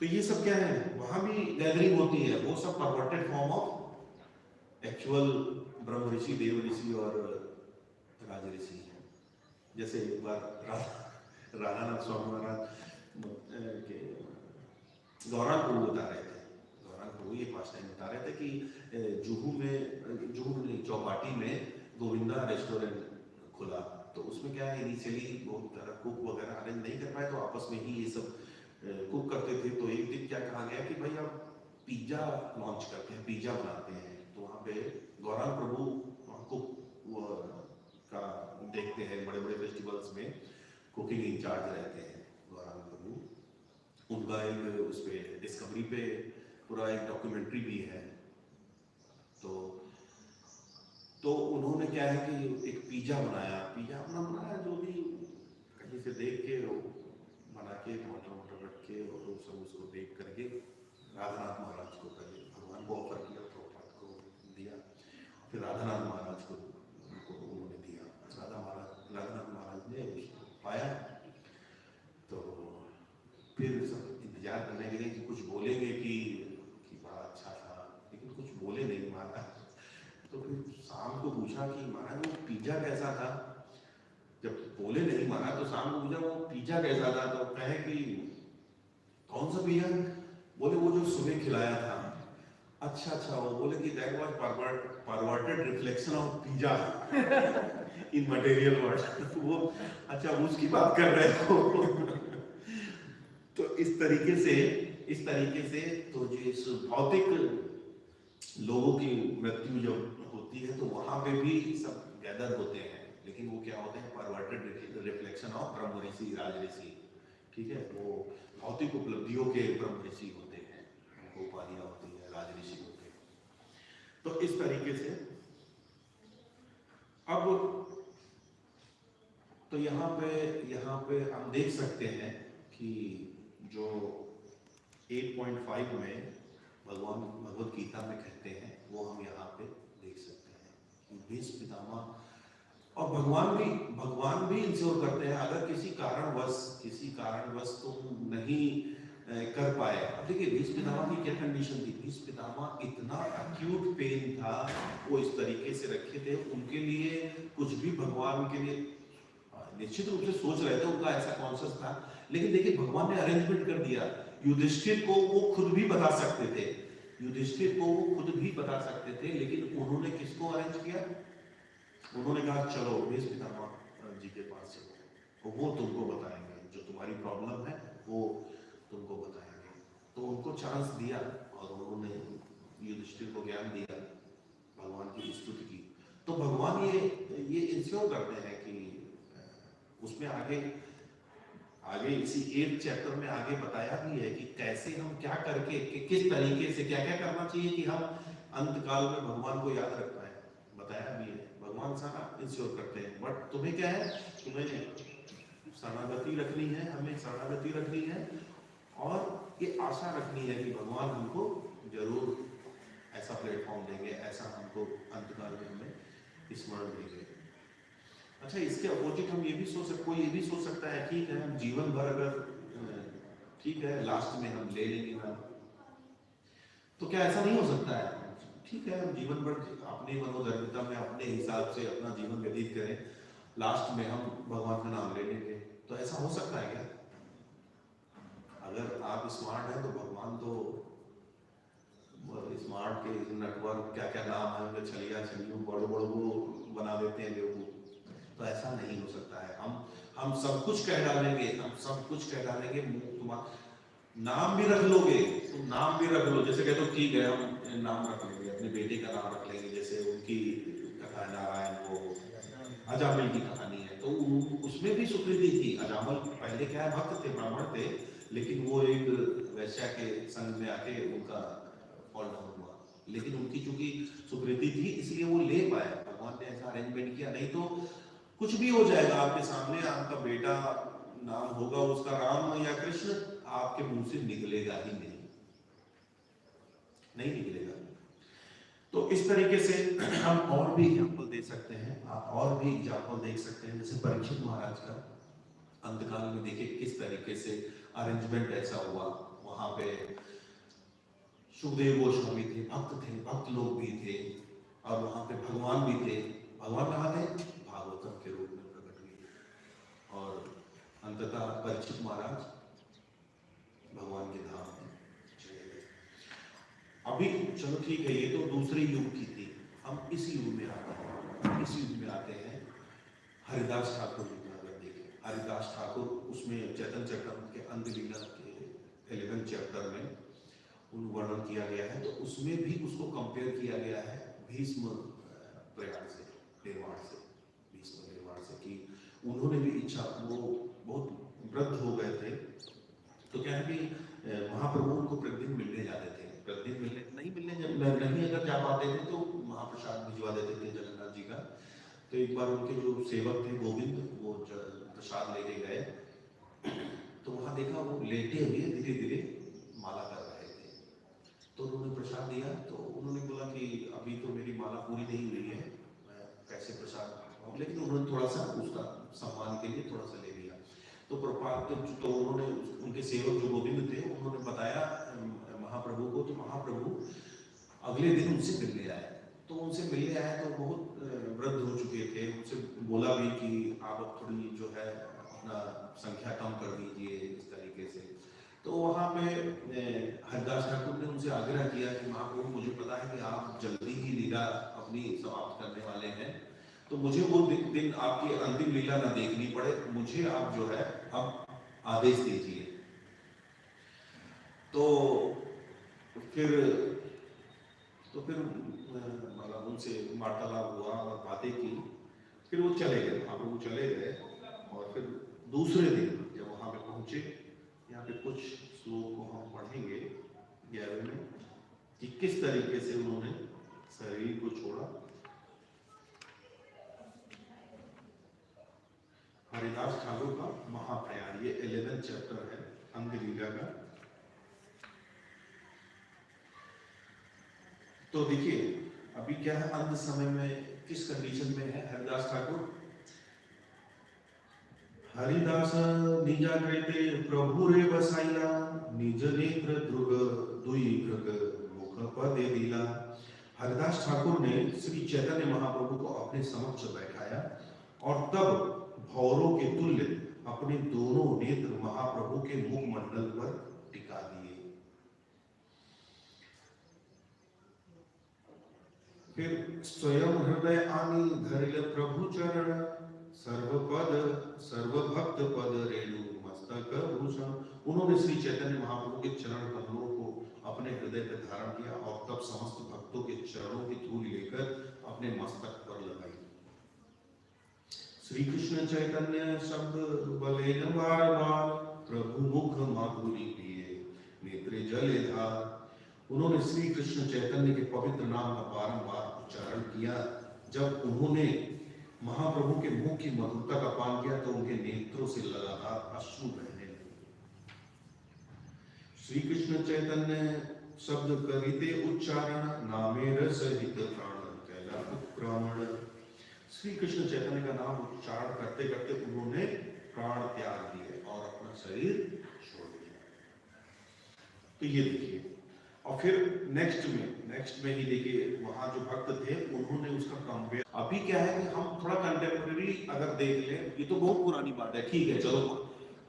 तो ये सब क्या है, वहां भी गैदरिंग होती है, वो सब परवर्टेड फॉर्म ऑफ एक्चुअल ब्रह्म ऋषि, देव ऋषि और राज ऋषि है। जैसे एक बार राधानाथ स्वामी महाराज के गौरांग प्रभु बता रहे थे, गौरांग प्रभु ये पास टाइम बता रहे थे कि जुहू में चौपाटी में गोविंदा रेस्टोरेंट खुला। तो उसमें क्या है, इनिशियली बहुत तरह कुक वगैरह अरेंज नहीं कर पाए, तो आपस में ही ये सब कुक करते थे। तो एक दिन क्या कहा गया कि भाई अब पिज्जा लॉन्च करते हैं, पिज्जा बनाते हैं। तो वहाँ पे गौरांग प्रभु कुक का देखते हैं, बड़े बड़े फेस्टिवल्स में कुकिंग इंचार्ज रहते हैं गौरांग प्रभु। उनका एक उस पर डिस्कवरी पे पूरा एक डॉक्यूमेंट्री भी है। तो उन्होंने क्या है कि एक पिज्जा अपना बनाया, जो भी कहीं से देख के बना के टमाटर रख के और सब उसको देख करके राधानाथ महाराज को पहले भगवान को ऑफर किया, प्रभुपाद को दिया, फिर राधानाथ महाराज को उन्होंने दिया। राधानाथ महाराज ने उसको पाया, तो फिर सब इंतजार करने लगे कि कुछ बोलेंगे कि बड़ा अच्छा था, लेकिन कुछ बोले नहीं महाराज। तो फिर शाम को पूछा कि महाराज वो पिज्जा कैसा था, जब बोले नहीं महाराज तो शाम को पूछा वो पिज्जा कैसा था, तो कहे कि कौन सा पिज्जा, बोले वो जो सुबह रोटी खिलाया था। अच्छा अच्छा, वो बोले कि that was perverted reflection of pizza in material world. वो अच्छा उसकी बात कर रहे हो। तो इस तरीके से तो जो इस भौतिक लोगों की मृत्यु जब होती है तो वहां पे भी सब गैदर होते हैं, लेकिन वो क्या होते हैं, परवर्टेड रिफ्लेक्शन ऑफ ब्रह्म ऋषि राज ऋषि, ठीक है, वो भौतिक उपलब्धियों के ब्रह्म ऋषि होते हैं, उनको उपाधियां होती है, राज ऋषि होते हैं। तो इस तरीके से अब तो यहाँ पे हम देख सकते हैं कि जो 8.5 में भगवान भगवत गीता में कहते हैं वो हम यहाँ पे देख सकते हैं कि भीष्म पितामह और भगवान भी इंश्योर करते हैं, अगर किसी कारणवश तुम नहीं कर पाए। अब देखिए भीष्म पितामह की क्या कंडीशन थी, भीष्म पितामह इतना एक्यूट पेन था, वो इस तरीके से रखे थे, उनके लिए कुछ भी भगवान के लिए निश्चित रूप से सोच रहे थे, उनका ऐसा कॉन्शियस था, लेकिन देखिए भगवान ने अरेंजमेंट कर दिया। युधिष्ठिर को वो खुद भी बता सकते थे, लेकिन उन्होंने किसको अरेंज किया, उन्होंने कहा चलो भीष्म पितामह जी के पास चलो, वो तुमको बताएंगे, जो तुम्हारी प्रॉब्लम है वो तुमको बताएंगे। तो उनको चांस दिया और उन्होंने युधिष्ठिर को ज्ञान दिया, भगवान की स्तुति की। तो भगवान ये इंश्योर करते हैं कि उसमें आगे इसी 8 चैप्टर में आगे बताया भी है कि कैसे हम क्या करके किस तरीके से क्या क्या करना चाहिए कि हम अंत काल में भगवान को याद रख पाए, बताया भी है। भगवान सारा इंश्योर करते हैं, बट तुम्हें क्या है, तुम्हें शरणागति रखनी है, हमें शरणागति रखनी है और ये आशा रखनी है कि भगवान हमको जरूर ऐसा प्लेटफॉर्म देंगे, ऐसा हमको अंतकाल में हमें स्मरण देंगे। अच्छा, इसके अपोजिट हम ये भी सोच सकता है ठीक है, हम जीवन भर अगर ठीक है लास्ट में हम ले लेंगे ना, तो क्या ऐसा नहीं हो सकता है, ठीक है हम जीवन भर अपनी मनोधर्मिता में अपने हिसाब से अपना जीवन व्यतीत करें, लास्ट में हम भगवान का नाम ले लेंगे, तो ऐसा हो सकता है क्या? अगर आप स्मार्ट हैं तो भगवान तो स्मार्ट के नेटवर्क क्या क्या नाम है उनके, छलिया छलियों बड़ो वो बना देते हैं लोगों, तो ऐसा नहीं हो सकता है। हम सब कुछ कह डालेंगे, तुम्हारा नाम भी रख लोगे, तुम नाम भी रख लो, जैसे कहते हो ठीक है हम नाम रख लेंगे, अपने बेटे का नाम रख लेंगे, जैसे उनकी कथा नारायण को अजामिल की कहानी है, तो उसमें भी सुकृति थी। अजामिल पहले क्या है, भक्त थे, ब्राह्मण थे, लेकिन वो एक वैश्या के संग में आके उनका फॉल डाउन हुआ, लेकिन उनकी चूंकि सुकृति थी इसलिए वो ले पाए, भगवान ने ऐसा अरेंजमेंट किया। नहीं तो कुछ भी हो जाएगा आपके सामने, आपका बेटा नाम होगा उसका राम या कृष्ण, आपके मुंह से निकलेगा ही नहीं निकलेगा। तो इस तरीके से हम और भी एग्जाम्पल दे सकते हैं, आप और भी एग्जाम्पल देख सकते हैं, जैसे परीक्षित महाराज का अंतकाल में देखिए किस तरीके से अरेंजमेंट ऐसा हुआ। वहां पे सुखदेव गोस्वामी थे, भक्त लोग भी थे, और वहां पे भगवान भी थे। भगवान कहाँ थे? भागवतम के रूप में प्रकट हुए, और अंततः परीक्षित महाराज भगवान के धाम में चले गए। अभी चलो ठीक है, ये तो दूसरे युग की थी, हम इस युग में आते हैं। हरिदास ठाकुर जी का अगर देखें, हरिदास ठाकुर उसमें चैतन्य चरितामृत के अंत लीला के 11 चैप्टर में उन वर्णन किया गया है, तो उसमें भी उसको कंपेयर किया गया है भीष्म प्रयाण से, निर्वाण से कि उन्होंने भी इच्छा, वो बहुत वृद्ध हो गए थे, तो क्या है कि महाप्रभु उनको प्रतिदिन मिलने जाते थे, नहीं अगर जा पाते थे तो महाप्रसाद भिजवा देते थे जगन्नाथ जी का। तो एक बार उनके जो सेवक थे गोविंद, वो प्रसाद लेके गए, तो वहां देखा वो लेटे हुए धीरे धीरे माला कर रहे थे, तो उन्होंने प्रसाद दिया, तो उन्होंने बोला कि अभी तो मेरी माला पूरी नहीं हुई है, मैं कैसे प्रसाद खाऊं, लेकिन उन्होंने थोड़ा सा उसका सम्मान के लिए थोड़ा सा ले लिया। तो तो उन्होंने उनके सेवक जो गोविंद थे उन्होंने बताया महाप्रभु को, तो महाप्रभु अगले दिन उनसे मिलने आए, तो बहुत वृद्ध हो चुके थे, उनसे बोला भी कि आप अब थोड़ी जो है अपना संख्या कम कर दीजिए इस तरीके से। तो वहां पे हरदास ठाकुर ने उनसे आग्रह किया कि महाप्रभु मुझे पता है कि आप जल्दी ही लीला अपनी समाप्त करने वाले हैं, तो मुझे वो दिन आपकी अंतिम लीला ना देखनी पड़े, मुझे आप जो है अब आदेश दीजिए। तो फिर मतलब उनसे वार्तालाप हुआ और बातें की, फिर वो चले गए, महाप्रभु चले गए। और फिर दूसरे दिन जब वहां पे पहुंचे, यहाँ पे कुछ श्लोक को हम पढ़ेंगे 11वें में कि किस तरीके से उन्होंने शरीर को छोड़ा। हरिदास ठाकुर का महाप्रयाण, ये 11th चैप्टर है अंगलीला का। तो देखिए अभी क्या है, अंत समय में किस कंडीशन में है हरिदास ठाकुर। हरिदास निजा कृते प्रभु रे बसाइला, निज नेत्र द्रुग दुई भृग मुख पदे दिला। हरिदास ठाकुर ने श्री चैतन्य महाप्रभु को अपने समक्ष बैठाया और तब भौरों के तुल्य अपने दोनों नेत्र महाप्रभु के मुख मंडल पर टिका दिए। फिर स्वयं हृदय आनी धरिल प्रभु चरण, सर्वपद सर्वभक्त पद रेणु मस्तक भूषण। उन्होंने श्री चैतन्य महाप्रभु के चरण कमलों को अपने हृदय पर धारण किया और तब समस्त भक्तों के चरणों की धूल लेकर अपने मस्तक पर लगाई। श्री कृष्ण चैतन्य शब्द बलेन बार बार, प्रभु मुख माधुरी पिए नेत्रे जले धार। उन्होंने श्री कृष्ण चैतन्य के पवित्र नाम का बारंबार उच्चारण किया। जब उन्होंने महाप्रभु के मुख की मधुरता का पान किया तो उनके नेत्रों से लगातार अश्रु बहने लगे। श्री कृष्ण चैतन्य शब्द करिते उच्चारण, नामे रस हित प्राण कैला उत्क्रामण। श्री कृष्ण चैतन्य का नाम उच्चारण करते करते उन्होंने प्राण त्याग दिए और अपना शरीर छोड़ दिया। तो ये देखिए, और फिर नेक्स्ट में ही देखिए वहां जो भक्त थे उन्होंने उसका कंपेयर। अभी क्या है कि हम थोड़ा कंटेम्परेरी अगर देख लें, ये तो बहुत पुरानी बात है, ठीक है चलो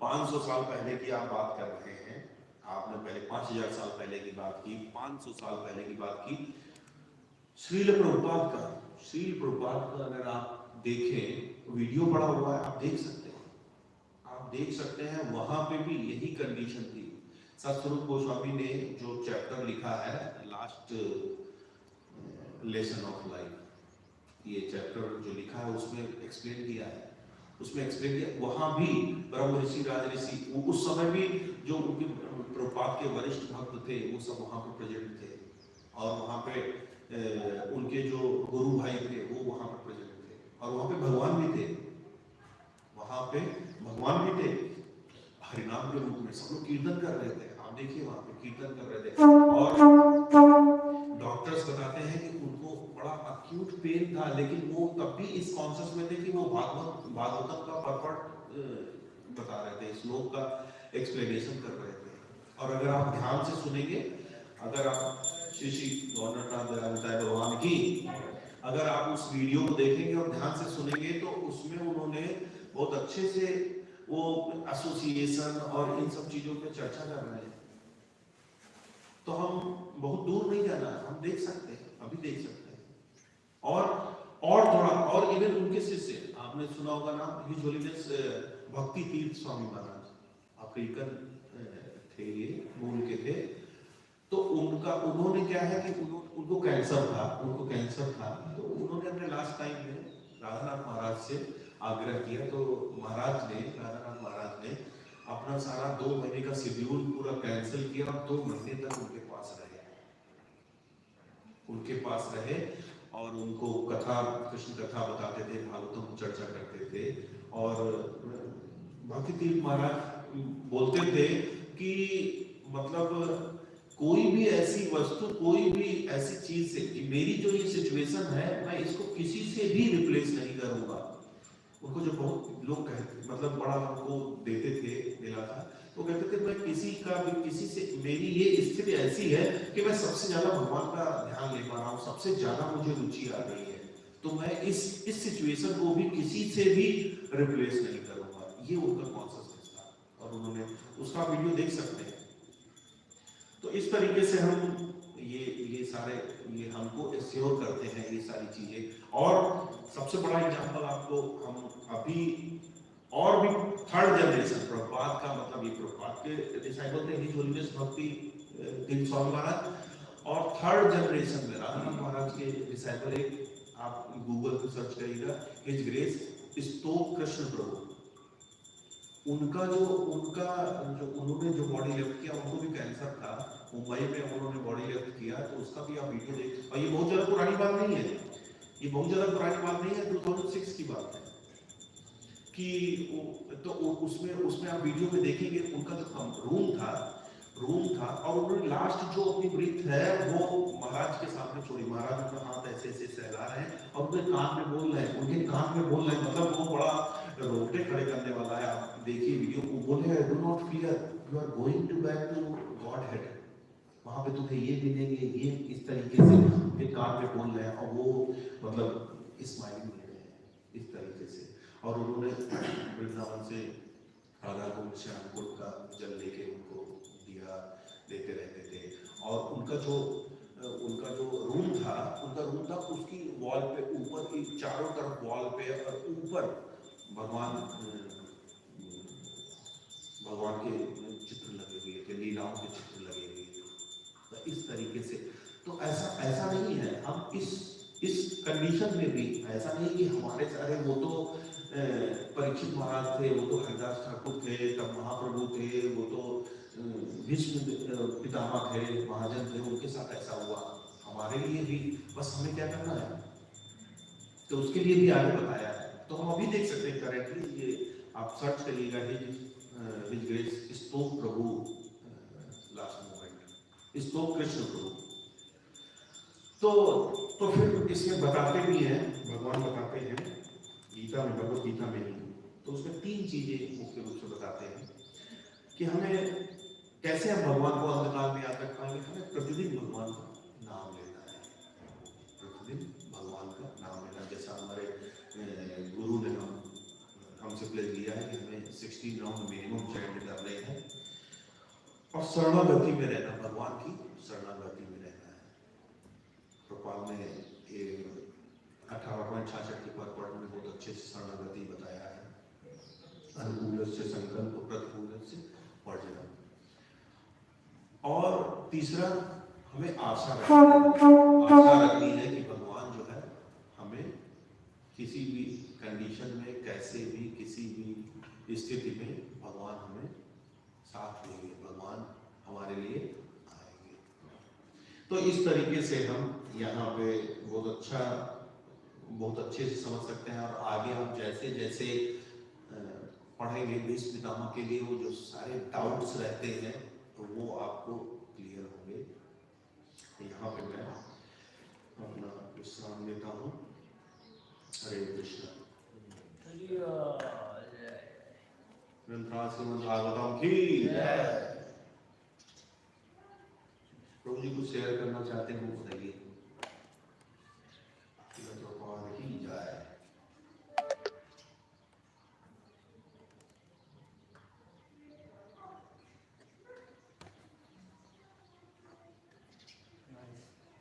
500 साल पहले की आप बात कर रहे हैं, आपने पहले 5000 साल पहले की बात की, 500 साल पहले की बात की। श्रील प्रभुपाद का अगर आप देखें, वीडियो पड़ा हुआ है, आप देख सकते हैं वहां पे भी यही कंडीशन थी। सतस्वरूप गोस्वामी ने जो चैप्टर लिखा है लास्ट लेसन ऑफ लाइफ, ये चैप्टर जो लिखा है उसमें एक्सप्लेन किया वहां भी ब्रह्म ऋषि राज ऋषि उस समय भी जो उनके प्रभुपाद के वरिष्ठ भक्त थे वो सब वहां पर प्रेजेंट थे, और वहां पे उनके जो गुरु भाई थे वो वहां पर प्रेजेंट थे, और वहां पे भगवान भी थे हरिनाम के रूप में। सब लोग कीर्तन कर रहे थे, आप देखिए वहां पे कीर्तन कर रहे थे। और डॉक्टर्स बताते हैं कि उनको बड़ा अक्यूट पेन था, लेकिन वो तब भी इस कॉन्शियस में थे कि वो भागवतम का पर्पट बता रहे थे, श्लोक का एक्सप्लेनेशन कर रहे थे। और अगर आप ध्यान से सुनेंगे, अगर आप श्री गौरनाथ दयाल भगवान की अगर आप उस वीडियो को देखेंगे और ध्यान से सुनेंगे तो उसमें उन्होंने बहुत अच्छे से वो एसोसिएशन और इन सब चीजों पे चर्चा कर रहे हैं। तो हम बहुत दूर नहीं जाना, हम देख सकते हैं, अभी देख सकते हैं। और थोड़ा और इवन उनके शिष्य, आपने सुना होगा नाम हिज होलीनेस भक्ति तीर्थ स्वामी महाराज, अफ्रीकन थे, ये मूल के थे। तो उन्होंने क्या है कि उनको कैंसर था, तो उन्होंने अपने लास्ट टाइम में राधानाथ महाराज से आग्रह किया। तो राधानाथ महाराज ने अपना सारा 2 महीने का शेड्यूल पूरा कैंसिल किया और 2 महीने तक उनके पास रहे और उनको कृष्ण कथा बताते थे, भागवतम चर्चा करते थे। और भक्ति तीर्थ महाराज बोलते थे कि मतलब कोई भी ऐसी वस्तु, कोई भी ऐसी चीज से कि मेरी जो ये सिचुएशन है मैं इसको किसी से भी रिप्लेस नहीं करूंगा। उनको जो बहुत लोग कहते, मतलब बड़ा उनको देते थे, मिला था, वो कहते थे मैं किसी से मेरी ये स्थिति ऐसी है कि मैं सबसे ज्यादा भगवान का ध्यान ले पा रहा हूँ, सबसे ज्यादा मुझे रुचि आ रही है, तो मैं इस सिचुएशन को भी किसी से भी रिप्लेस नहीं करूंगा। ये उनका कॉन्शियसनेस था और उन्होंने उसका वीडियो देख सकते हैं। तो इस तरीके से हम ये सारे ये हमको एश्योर करते हैं ये सारी चीजें। और सबसे बड़ा एग्जांपल आपको हम अभी और भी थर्ड जनरेशन प्रभुपाद का मतलब ये प्रभुपाद के डिसाइपल थे हिज होलीनेस भक्ति किंग स्वामी महाराज, और थर्ड जनरेशन में राधाकांत महाराज के डिसाइपल एक आप गूगल पे सर्च करिएगा हिज ग्रेस स्तोक कृष्ण प्रभु। उनका जो उन्होंने जो बॉडी लिफ्ट किया, उनको भी कैंसर था, मुंबई में उन्होंने बॉडी लिफ्ट किया, तो उसका भी आप वीडियो देख। और ये बहुत ज्यादा पुरानी बात नहीं है, ये बहुत ज्यादा पुरानी बात नहीं है, 2006 की बात है कि तो उसमें आप वीडियो में देखेंगे उनका जो रूम था और उन्होंने लास्ट जो अपनी ब्रीथ है वो महाराज के सामने छोड़ी। महाराज अपना हाथ ऐसे ऐसे सहला रहे हैं और उनके कान में बोल रहे हैं, उनके कान में बोल रहे हैं, मतलब वो बड़ा रोटे खड़े करने वाला है। आप देखिए वीडियो को, बोले do not fear, you are going to back to Godhead, वहां पे तुम्हें ये मिलेंगे, ये इस तरीके से उनके कान में बोल रहे हैं और वो मतलब स्माइलिंग ले रहे हैं इस तरीके से। और उन्होंने वृंदावन से राधा गोविंद श्याम का जल लेके उनको दिया देते रहते थे। और उनका जो रूम था उसकी वॉल पे ऊपर की चारों तरफ वॉल पे और ऊपर भगवान के चित्र लगे हुए थे, लीलाओं के चित्र लगे हुए थे। तो इस तरीके से तो ऐसा नहीं है, हम इस कंडीशन में भी ऐसा नहीं कि हमारे सारे वो तो परीक्षित महाराज थे, वो तो हरिदास ठाकुर थे, तब महाप्रभु थे, वो तो भीष्म पितामह थे, महाजन थे, उनके साथ ऐसा हुआ। हमारे लिए भी बस हमें क्या करना है, तो उसके लिए भी आगे बताया है। तो हम अभी देख सकते हैं करेंटली, ये आप सर्च करिएगा हिज ग्रेस स्तोक प्रभु लास्ट मोमेंट, स्तोक कृष्ण प्रभु। तो फिर इसमें बताते भी हैं, भगवान बताते हैं गीता में, भगवत गीता में ही, तो उसमें 3 चीजें मुख्य रूप से बताते हैं कि हमें कैसे हम भगवान को अंधकाल में याद रख पाएंगे। हमें प्रतिदिन भगवान का नाम लेना है, प्रतिदिन भगवान का नाम लेना। जैसा हमारे गुरु ने हमसे प्लेज लिया है कि हमें 16 राउंड मिनिमम चैंट कर रहे हैं और शरणागति में रहना, भगवान की शरणागति में रहना है। प्रभुपाद ने 18.66 के पर में बहुत अच्छे से शरणागति बताया है, अनुकूल से संकल्प, प्रतिकूल से वर्जन। और तीसरा, हमें आशा रखनी है कि भगवान जो है हमें किसी भी कंडीशन में, कैसे भी, किसी भी स्थिति में भगवान हमें साथ देंगे, भगवान हमारे लिए आएंगे। तो इस तरीके से हम यहाँ पे बहुत अच्छे से समझ सकते हैं। और आगे हम जैसे जैसे पढ़ेंगे भीष्म पितामह के लिए वो जो सारे डाउट्स रहते हैं तो वो आपको क्लियर होंगे। यहाँ पे मैं अपना विश्राम लेता हूँ। हरे कृष्ण। भागवतम की प्रभु जी कुछ शेयर करना चाहते हैं वो बताइए।